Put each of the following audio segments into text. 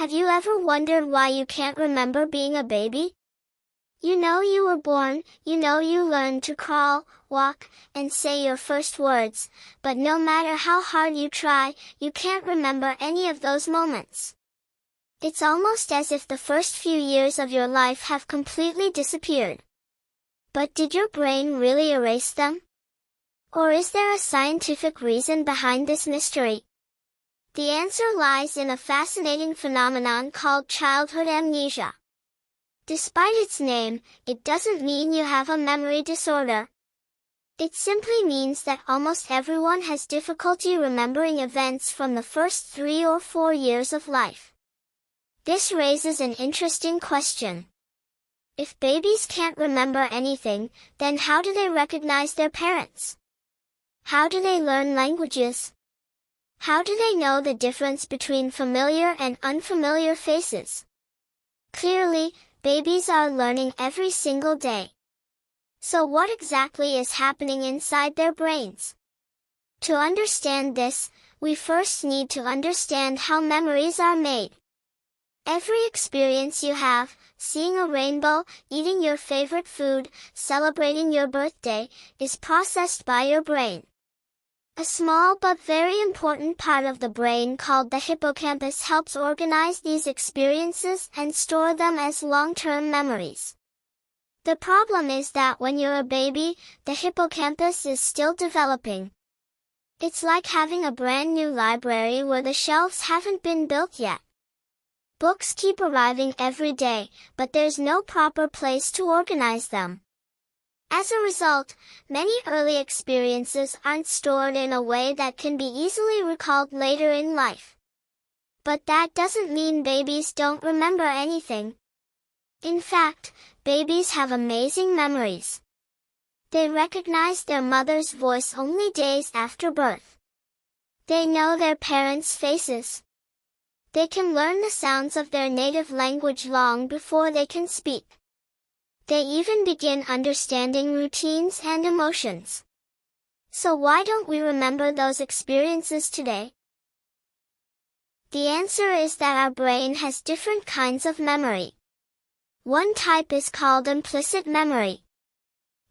Have you ever wondered why you can't remember being a baby? You know you were born, you know you learned to crawl, walk, and say your first words, but no matter how hard you try, you can't remember any of those moments. It's almost as if the first few years of your life have completely disappeared. But did your brain really erase them? Or is there a scientific reason behind this mystery? The answer lies in a fascinating phenomenon called childhood amnesia. Despite its name, it doesn't mean you have a memory disorder. It simply means that almost everyone has difficulty remembering events from the first 3 or 4 years of life. This raises an interesting question. If babies can't remember anything, then how do they recognize their parents? How do they learn languages? How do they know the difference between familiar and unfamiliar faces? Clearly, babies are learning every single day. So what exactly is happening inside their brains? To understand this, we first need to understand how memories are made. Every experience you have, seeing a rainbow, eating your favorite food, celebrating your birthday, is processed by your brain. A small but very important part of the brain called the hippocampus helps organize these experiences and store them as long-term memories. The problem is that when you're a baby, the hippocampus is still developing. It's like having a brand new library where the shelves haven't been built yet. Books keep arriving every day, but there's no proper place to organize them. As a result, many early experiences aren't stored in a way that can be easily recalled later in life. But that doesn't mean babies don't remember anything. In fact, babies have amazing memories. They recognize their mother's voice only days after birth. They know their parents' faces. They can learn the sounds of their native language long before they can speak. They even begin understanding routines and emotions. So why don't we remember those experiences today? The answer is that our brain has different kinds of memory. One type is called implicit memory.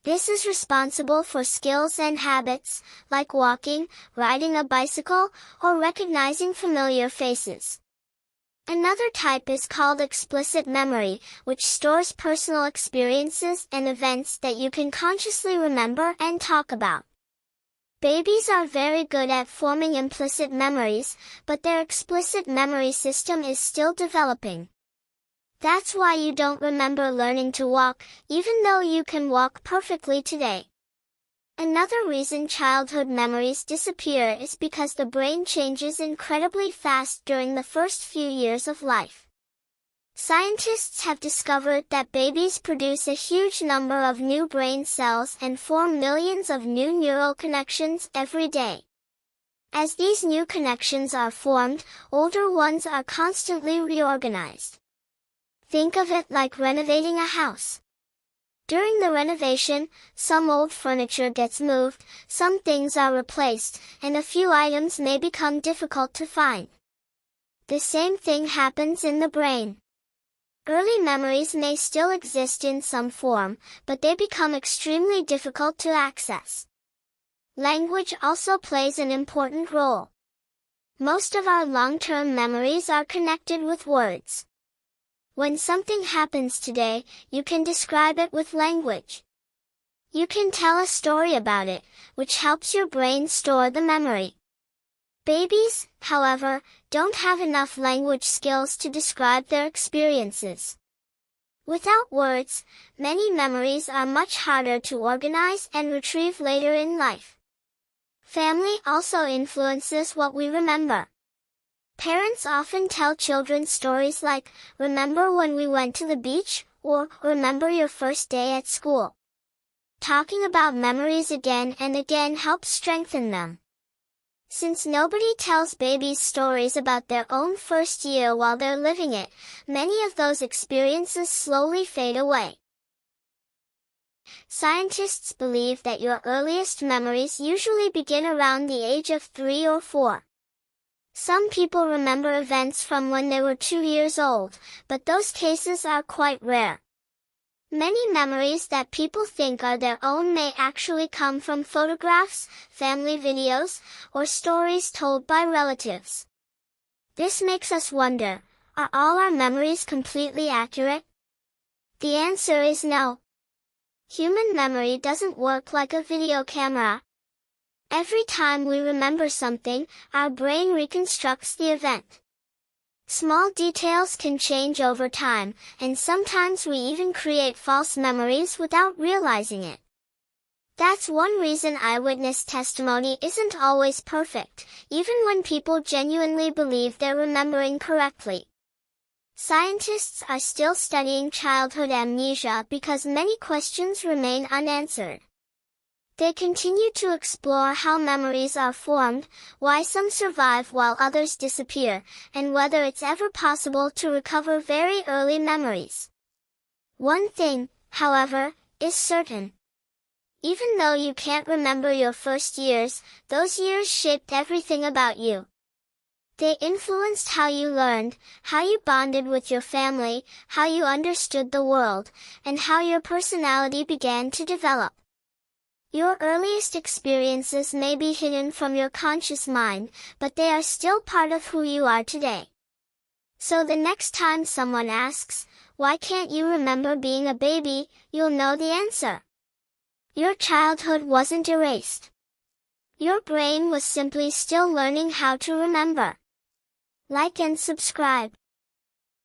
This is responsible for skills and habits, like walking, riding a bicycle, or recognizing familiar faces. Another type is called explicit memory, which stores personal experiences and events that you can consciously remember and talk about. Babies are very good at forming implicit memories, but their explicit memory system is still developing. That's why you don't remember learning to walk, even though you can walk perfectly today. Another reason childhood memories disappear is because the brain changes incredibly fast during the first few years of life. Scientists have discovered that babies produce a huge number of new brain cells and form millions of new neural connections every day. As these new connections are formed, older ones are constantly reorganized. Think of it like renovating a house. During the renovation, some old furniture gets moved, some things are replaced, and a few items may become difficult to find. The same thing happens in the brain. Early memories may still exist in some form, but they become extremely difficult to access. Language also plays an important role. Most of our long-term memories are connected with words. When something happens today, you can describe it with language. You can tell a story about it, which helps your brain store the memory. Babies, however, don't have enough language skills to describe their experiences. Without words, many memories are much harder to organize and retrieve later in life. Family also influences what we remember. Parents often tell children stories like, "Remember when we went to the beach?" or "Remember your first day at school?" Talking about memories again and again helps strengthen them. Since nobody tells babies stories about their own first year while they're living it, many of those experiences slowly fade away. Scientists believe that your earliest memories usually begin around the age of 3 or 4. Some people remember events from when they were 2 years old, but those cases are quite rare. Many memories that people think are their own may actually come from photographs, family videos, or stories told by relatives. This makes us wonder, are all our memories completely accurate? The answer is no. Human memory doesn't work like a video camera. Every time we remember something, our brain reconstructs the event. Small details can change over time, and sometimes we even create false memories without realizing it. That's one reason eyewitness testimony isn't always perfect, even when people genuinely believe they're remembering correctly. Scientists are still studying childhood amnesia because many questions remain unanswered. They continue to explore how memories are formed, why some survive while others disappear, and whether it's ever possible to recover very early memories. One thing, however, is certain. Even though you can't remember your first years, those years shaped everything about you. They influenced how you learned, how you bonded with your family, how you understood the world, and how your personality began to develop. Your earliest experiences may be hidden from your conscious mind, but they are still part of who you are today. So the next time someone asks, "Why can't you remember being a baby?" you'll know the answer. Your childhood wasn't erased. Your brain was simply still learning how to remember. Like and subscribe.